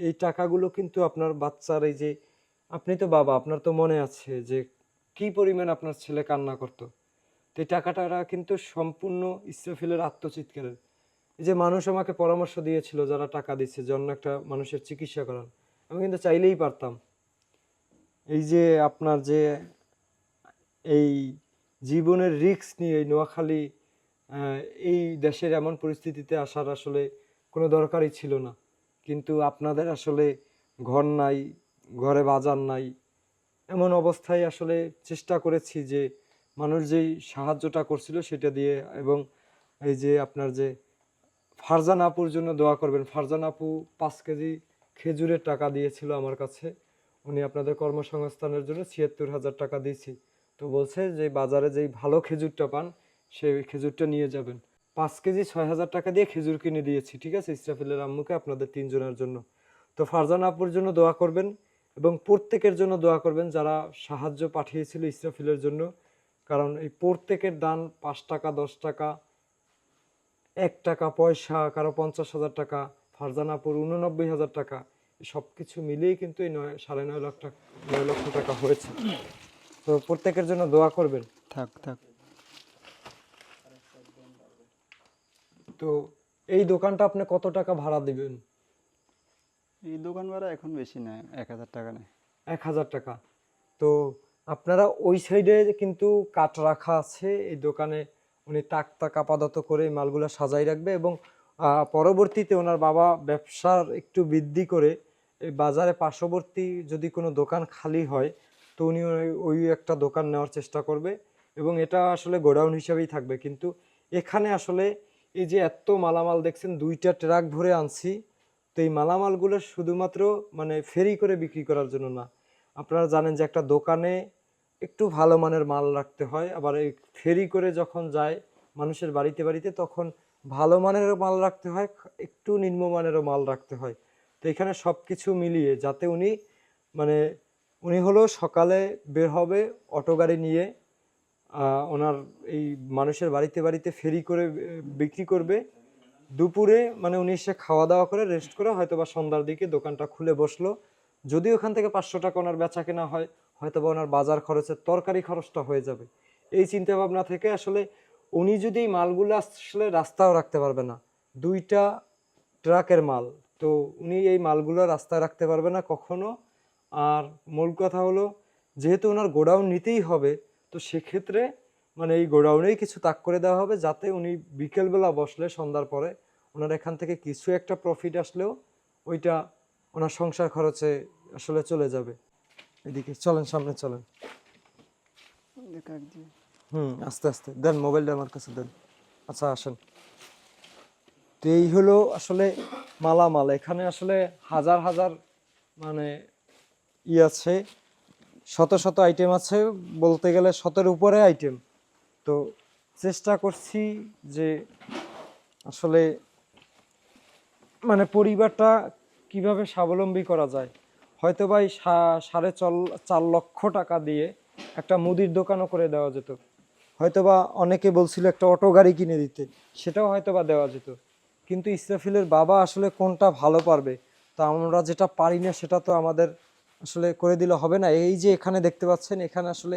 এই টাকাগুলো কিন্তু আপনার বাচ্চার এই যে আপনি তো বাবা, আপনার তো মনে আছে যে কি পরিমাণ আপনার ছেলে কান্না করতো। তো এই টাকাটা কিন্তু সম্পূর্ণ ইসরাফিলের আত্মচিৎকারের। এই যে মানুষ আমাকে পরামর্শ দিয়েছিল যারা টাকা দিচ্ছে যে অন্য একটা মানুষের চিকিৎসা করান, আমি কিন্তু চাইলেই পারতাম। এই যে আপনার যে এই জীবনের রিস্ক নিয়ে এই নোয়াখালী এই দেশের এমন পরিস্থিতিতে আসার আসলে কোনো দরকারই ছিল না, কিন্তু আপনাদের আসলে ঘর নাই, ঘরে বাজার নাই, এমন অবস্থায় আসলে চেষ্টা করেছি যে মানুষ যেই সাহায্যটা করছিল সেটা দিয়ে। এবং এই যে আপনার যে ফারজান আপুর জন্য দোয়া করবেন। ফারজান আপু 5 কেজি খেজুরের টাকা দিয়েছিল আমার কাছে। উনি আপনাদের কর্মসংস্থানের জন্য ৭৬,০০০ টাকা দিয়েছি। তো বলছে যে বাজারে যেই ভালো খেজুরটা পান সেই খেজুরটা নিয়ে যাবেন। 5 কেজি ৬,০০০ টাকা দিয়ে খেজুর কিনে দিয়েছি, ঠিক আছে, ইসরাফিলের আম্মুকে আপনাদের 3 জনের জন্য। তো ফারজান আপুর জন্য দোয়া করবেন এবং প্রত্যেকের জন্য দোয়া করবেন যারা সাহায্য পাঠিয়েছিল ইসরাফিলের জন্য। কারণ এই প্রত্যেকের দান 5 টাকা, 10 টাকা, 1 টাকা পয়সা, কারো 50,000 টাকা, ফারজানাপুর 89,000 টাকা, সব কিছু মিলিয়ে কিন্তু এই 9.5 লক্ষ টাকা হয়েছে। তো প্রত্যেকের জন্য দোয়া করবেন। থাক থাক। তো এই দোকানটা আপনি কত টাকা ভাড়া দিবেন? এই দোকান ভাড়া এখন বেশি নেয়, 1,000 টাকা নেয়। 1,000 টাকা। তো আপনারা ওই সাইডে কিন্তু কাঠ রাখা আছে এই দোকানে, উনি তাক আপাতত করে এই মালগুলো সাজাই রাখবে এবং পরবর্তীতে ওনার বাবা ব্যবসার একটু বৃদ্ধি করে এই বাজারে পার্শ্ববর্তী যদি কোনো দোকান খালি হয় তো উনি ওই একটা দোকান নেওয়ার চেষ্টা করবে এবং এটা আসলে গোডাউন হিসাবেই থাকবে। কিন্তু এখানে আসলে এই যে এত মালামাল দেখছেন, 2টা ট্রাক ভরে আনছি। তো এই মালামালগুলো শুধুমাত্র মানে ফেরি করে বিক্রি করার জন্য না, আপনারা জানেন যে একটা দোকানে একটু ভালো মানের মাল রাখতে হয়, আবার এই ফেরি করে যখন যায় মানুষের বাড়িতে বাড়িতে তখন ভালো মানেরও মাল রাখতে হয়, একটু নিম্নমানেরও মাল রাখতে হয়। তো এখানে সব কিছু মিলিয়ে যাতে উনি মানে উনি হলো সকালে বের হবে অটো গাড়ি নিয়ে, ওনার এই মানুষের বাড়িতে বাড়িতে ফেরি করে বিক্রি করবে। দুপুরে মানে উনি এসে খাওয়া দাওয়া করে রেস্ট করে হয়তো বা সন্ধ্যার দিকে দোকানটা খুলে বসলো। যদি ওখান থেকে 500 টাকা ওনার বেচা কেনা হয়, হয়তো বা ওনার বাজার খরচের তরকারি খরচটা হয়ে যাবে। এই চিন্তা ভাবনা থেকে আসলে উনি যদি এই মালগুলো আসলে রাস্তাও রাখতে পারবে না, 2টা ট্রাকের মাল, তো উনি এই মালগুলো রাস্তায় রাখতে পারবে না কখনো। আর মূল কথা হলো যেহেতু ওনার গোডাউন নিতেই হবে, তো সেক্ষেত্রে মানে এই গোডাউনেই কিছু তাক করে দেওয়া হবে যাতে উনি বিকেলবেলা বসলে সন্ধ্যার পরে ওনার এখান থেকে কিছু একটা প্রফিট আসলেও ওইটা ওনার সংসার খরচে আসলে চলে যাবে। এদিকে চলেন, সামনে চলেন। আস্তে আস্তে দেন, মোবাইলটা আমার কাছে দেন। আচ্ছা আসেন। তো এই হলো আসলে মালামাল। এখানে আসলে হাজার হাজার মানে আছে, শত শত আইটেম আছে, বলতে গেলে 100-এর উপরে আইটেম। তো চেষ্টা করছি যে আসলে মানে পরিবারটা কিভাবে স্বাবলম্বী করা যায়। হয়তো বা 4.5 লক্ষ টাকা দিয়ে একটা মুদির দোকানও করে দেওয়া যেত, হয়তোবা অনেকে বলছিল একটা অটো গাড়ি কিনে দিতে, সেটাও হয়তোবা দেওয়া যেত। কিন্তু ইসরাফিলের বাবা আসলে কোনটা ভালো পারবে, তা আমরা যেটা পারি না সেটা তো আমাদের আসলে করে দিলে হবে না। এই যে এখানে দেখতে পাচ্ছেন, এখানে আসলে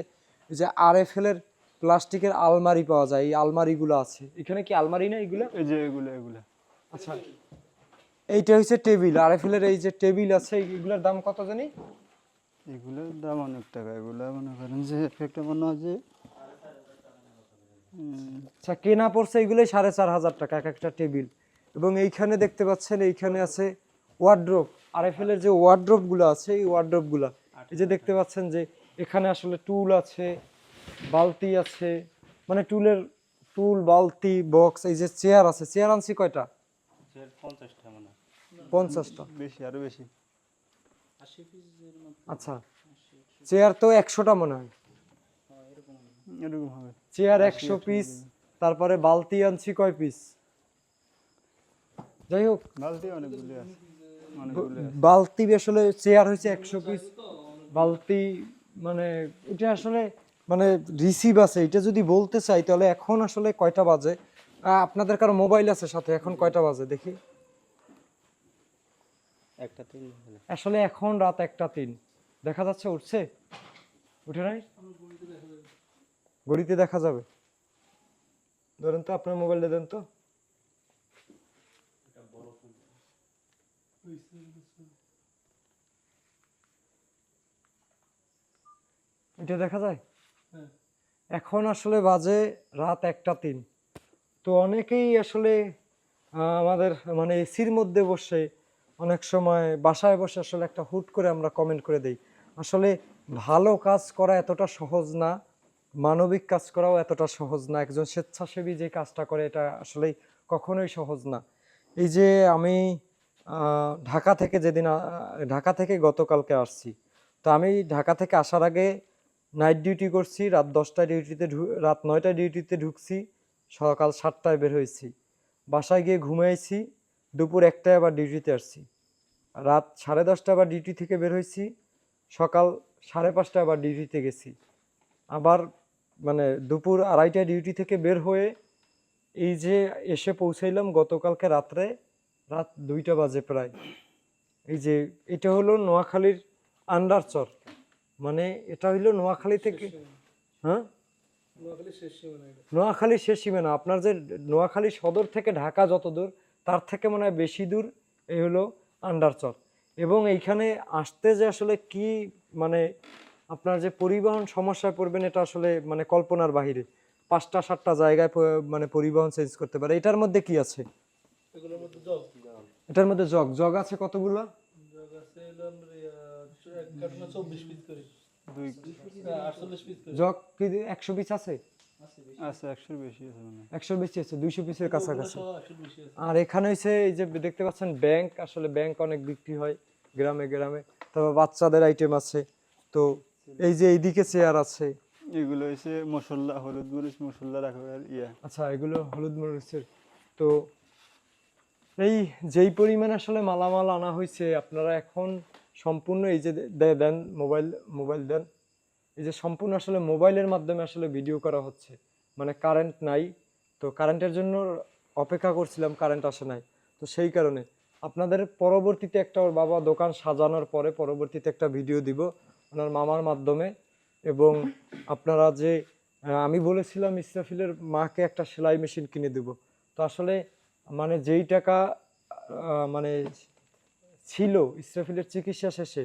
এই যে RFL এর প্লাস্টিকের আলমারি পাওয়া যায়, এই আলমারিগুলো আছে এখানে। কি আলমারি না এগুলো? এই যে এগুলা। আচ্ছা, এইটা হচ্ছে টেবিল। RFL এর এই যে টেবিল আছে, এগুলোর দাম কত জানি? এগুলোর দাম অনেক টাকা। এগুলা মনে করেন যে একটা মনে হয় যে আচ্ছা, কেনা পড়ছে এগুলোই 4,500 টাকা এক একটা টেবিল। এবং এইখানে দেখতে পাচ্ছেন এইখানে আছে ওয়ার্ড্রোব। RFL এর যে ওয়ার্ড্রোব গুলো আছে, এই ওয়ার্ড্রোব গুলা এই যে দেখতে পাচ্ছেন যে এখানে আসলে টুল আছে, বালতি আছে, মানে টুল বালতি বক্স। এই যে চেয়ার আছে, চেয়ার আনছি কয়টা? 50টা মনে হয়। 50টা? বেশি, আরো বেশি। আচ্ছা, চেয়ার তো 100টা মনে হয়, এরকম হবে। Chair 100 piece. তারপরে বালতি আনছি কয় পিস? যাই হোক, বালতি অনেকগুলো আছে। বালতি আসলে চেয়ার হয়েছে 100 পিস, বালতি মানে এটা আসলে মানে রিসিভ আছে। এটা যদি বলতে চাই তাহলে এখন আসলে কয়টা বাজে? আপনাদের কারো মোবাইল আছে সাথে? এখন কয়টা বাজে দেখি? আসলে এখন রাত 1:03 দেখা যাচ্ছে, উঠছে, উঠে নাই, ঘড়িতে দেখা যাবে। ধরেন তো আপনার মোবাইলটা দেন তো। এটা দেখা যায়। এখন আসলে বাজে রাত 1:03। তো অনেকেই আসলে আমাদের মানে এসির মধ্যে বসে অনেক সময় বাসায় বসে আসলে একটা হুট করে আমরা কমেন্ট করে দেই। আসলে ভালো কাজ করা এতটা সহজ না, মানবিক কাজ করাও এতটা সহজ না। একজন স্বেচ্ছাসেবী যে কাজটা করে এটা আসলে কখনোই সহজ না। এই যে আমি ঢাকা থেকে যেদিন ঢাকা থেকে গতকালকে আসছি, তো আমি ঢাকা থেকে আসার আগে নাইট ডিউটি করছি, রাত 10টায় ডিউটিতে রাত 9টায় ডিউটিতে ঢুকছি, সকাল 7টায় বের হয়েছি, বাসায় গিয়ে ঘুমাইছি, দুপুর 1টায় আবার ডিউটিতে আসছি, রাত 10:30টায় আবার ডিউটি থেকে বের হয়েছি, সকাল 5:30টায় আবার ডিউটিতে গেছি, আবার মানে দুপুর 2:30টায় ডিউটি থেকে বের হয়ে এই যে এসে পৌঁছাইলাম গতকালকে রাত্রে, রাত 2টা বাজে প্রায়। এই যে এটা হলো নোয়াখালীর আন্ডারচর, মানে এটা হইলো নোয়াখালী থেকে, হ্যাঁ নোয়াখালী শেষ সীমানা। আপনার যে নোয়াখালী সদর থেকে ঢাকা যত দূর, তার থেকে মনে হয় বেশি দূর এই হলো আন্ডারচর। এবং এইখানে আসতে যে আসলে কি মানে আপনার যে পরিবহন সমস্যায় পড়বেন এটা আসলে মানে কল্পনার বাহিরে। 5টা 7টা জায়গায় মানে পরিবহন চেঞ্জ করতে পারে। এটার মধ্যে কি আছে? এটার মধ্যে জগ জগ আছে কতগুলো? জগ কি 100 পিস আছে? আছে 100 বেশি আছে মানে 100 বেশি আছে, 200 পিসের কাছাকাছি। আর এখানে হচ্ছে এই যে দেখতে পাচ্ছেন ব্যাংক, আসলে ব্যাংক অনেক বিক্রি হয় গ্রামে গ্রামে। তারপর বাচ্চাদের আইটেম আছে। তো এই যে এইদিকে চেয়ার আছে, এগুলো হচ্ছে মশলা, হলুদ মরিচ মশলা রাখার আচ্ছা এগুলো হলুদ মরিচের। তো এই যেই পরিমাণ আসলে মালামাল আনা হয়েছে, আপনারা এখন সম্পূর্ণ এই যে দেন মোবাইল দেন, এই যে সম্পূর্ণ আসলে মোবাইলের মাধ্যমে আসলে ভিডিও করা হচ্ছে। মানে কারেন্ট নাই, তো কারেন্টের জন্য অপেক্ষা করছিলাম, কারেন্ট আসে নাই। তো সেই কারণে আপনাদের পরবর্তীতে একটা, ওর বাবা দোকান সাজানোর পরে পরবর্তীতে একটা ভিডিও দিব ওনার মামার মাধ্যমে। এবং আপনারা যে আমি বলেছিলাম ইসরাফিলের মাকে একটা সেলাই মেশিন কিনে দেব, তো আসলে মানে যেই টাকা মানে ছিল ইসরাফিলের চিকিৎসা শেষে,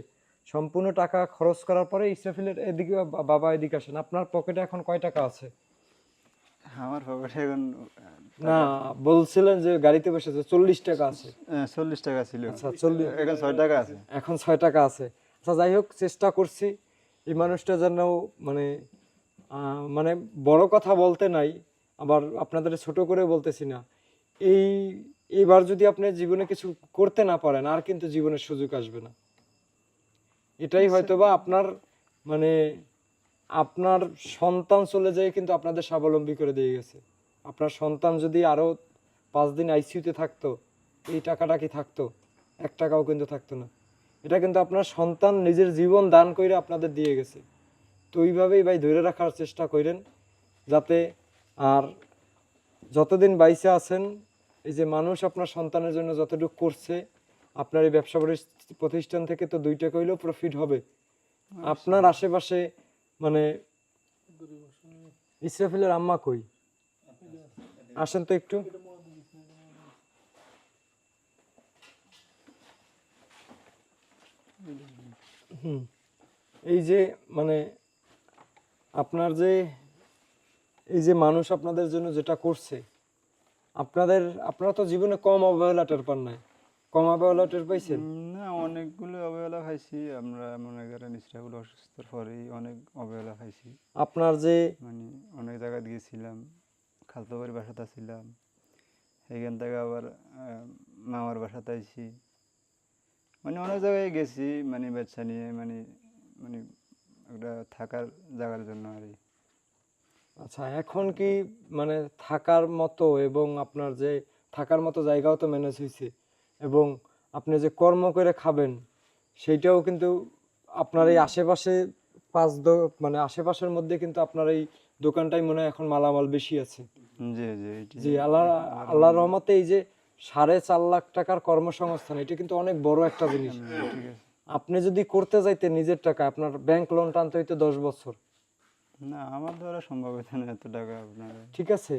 সম্পূর্ণ টাকা খরচ করার পরে ইসরাফিলের এদিকে বাবা এদিকে আসেন, আপনার পকেটে এখন কয় টাকা আছে? আমার পকেটে এখন না বলছিলেন যে গাড়িতে বসেছে 40 টাকা আছে। 40 টাকা ছিল, আচ্ছা 40, এখন 6 টাকা আছে। এখন 6 টাকা আছে। আচ্ছা যাই হোক, চেষ্টা করছি এই মানুষটা যেন মানে মানে বড় কথা বলতে নাই, আবার আপনাদের ছোট করে বলতেছি না। এইবার যদি আপনি জীবনে কিছু করতে না পারেন, আর কিন্তু জীবনের সুযোগ আসবে না। এটাই হয়তোবা আপনার মানে আপনার সন্তান চলে যায় কিন্তু আপনাদের স্বাবলম্বী করে দিয়ে গেছে। আপনার সন্তান যদি আরো 5 দিন আইসিইউতে থাকতো, এই টাকাটা কি থাকতো? 1 টাকাও কিন্তু থাকতো না। এটা কিন্তু আপনার সন্তান নিজের জীবন দান করে আপনাদের দিয়ে গেছে। তো ওইভাবেই ভাই ধরে রাখার চেষ্টা করেন, যাতে আর যতদিন বাইসে আছেন, এই যে মানুষ আপনার সন্তানের জন্য যতটুকু করছে, আপনার এই ব্যবসা প্রতিষ্ঠান থেকে তো 2 টাকা হইলেও প্রফিট হবে। আপনার আশেপাশে মানে ইসরাফিলের আম্মা কই? আসেন তো একটু। এই যে মানে আপনার যে এই যে মানুষ আপনাদের জন্য যেটা করছে, আপনারা তো জীবনে কম অবহেলা টের পান নাই, কম অবহেলা টের পাইছেন? না, অনেকগুলো অবহেলা খাইছি আমরা, মনে করেন ইসরাফিল অসুস্থর পরেই অনেক অবহেলা খাইছি। আপনার যে মানে অনেক জায়গায় গিয়েছিলাম, খালতো বাড়ির বাসাতে ছিলাম, এখান থেকে আবার মামার বাসাতে আইছি, মানে অনেক জায়গায় গেছি, মানে বাচ্চা নিয়ে, মানে মানে একটা থাকার জায়গার জন্য আর কি। আচ্ছা এখন কি মানে থাকার মতো এবং আপনার যে থাকার মতো জায়গাও তো ম্যানেজ হয়েছে, এবং আপনি যে কর্ম করে খাবেন সেইটাও কিন্তু আপনার এই আশেপাশে মানে আশেপাশের মধ্যে কিন্তু আপনার এই দোকানটাই মনে হয় এখন মালামাল বেশি আছে। জি জি, এটি জি আল্লাহর রহমতে এই যে 4.5 লাখ টাকার কর্মসংস্থান, এটা কিন্তু অনেক বড় একটা জিনিস। ঠিক আছে। আপনি যদি করতে যাইতেন নিজের টাকা, আপনার ব্যাংক লোন টানতে হইতো 10 বছর। না আমার দ্বারা সম্ভব হতো না এত টাকা আপনার। ঠিক আছে,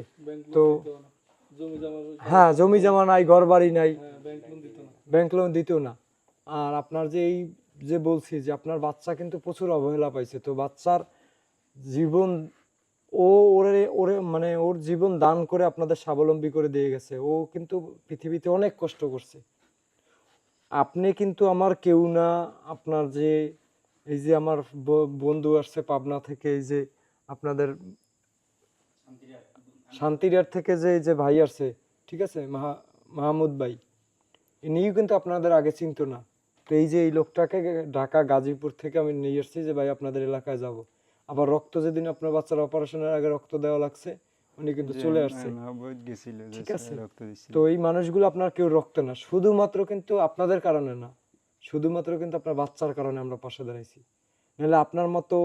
তো হ্যাঁ জমি জমা নাই, ঘর বাড়ি নাই, ব্যাংক লোন দিত না। আর আপনার যে এই যে বলছি যে আপনার বাচ্চা কিন্তু প্রচুর অবহেলা পাইছে, তো বাচ্চার জীবন ও ওরে ওরে মানে ওর জীবন দান করে আপনাদের স্বাবলম্বী করে দিয়ে গেছে। ও কিন্তু পৃথিবীতে অনেক কষ্ট করছে। আপনি কিন্তু আমার কেউ না। আপনার যে এই যে আমার বন্ধু আসছে পাবনা থেকে, এই যে আপনাদের শান্তিরার থেকে যে এই যে ভাই আসছে, ঠিক আছে, মাহমুদ ভাই, ইনিও কিন্তু আপনাদের আগে চিনতো না। তো এই যে এই লোকটাকে ঢাকা গাজীপুর থেকে আমি নিয়ে এসেছি যে ভাই আপনাদের এলাকায় যাব। আবার রক্ত যেদিন আপনার বাচ্চার অপারেশনের আগে রক্ত দেওয়া লাগছে, উনি কিন্তু চলে আসছে। মাহবুব গেছিল যে ঠিক আছে, রক্ত দিছিল। তো এই মানুষগুলো আপনার কেউ রক্ত না, শুধুমাত্র কিন্তু আপনাদের কারণে না, শুধুমাত্র কিন্তু আপনার বাচ্চার কারণে আমরা পাশে দাঁড়াইছি। নাহলে আপনার মতো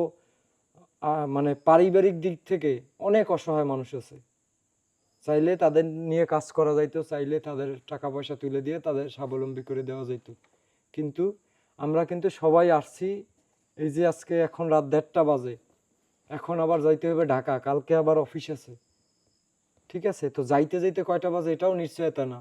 মানে পারিবারিক দিক থেকে অনেক অসহায় মানুষ আছে, চাইলে তাদের নিয়ে কাজ করা যাইতো, চাইলে তাদের টাকা পয়সা তুলে দিয়ে তাদের স্বাবলম্বী করে দেওয়া যাইতো। কিন্তু আমরা কিন্তু সবাই আসছি, এই যে আজকে এখন রাত 1:30 বাজে, এখন আবার যাইতে হবে ঢাকা, কালকে আবার অফিস আছে। ঠিক আছে, তো যাইতে যাইতে কয়টা বাজে এটাও নিশ্চয়তা না।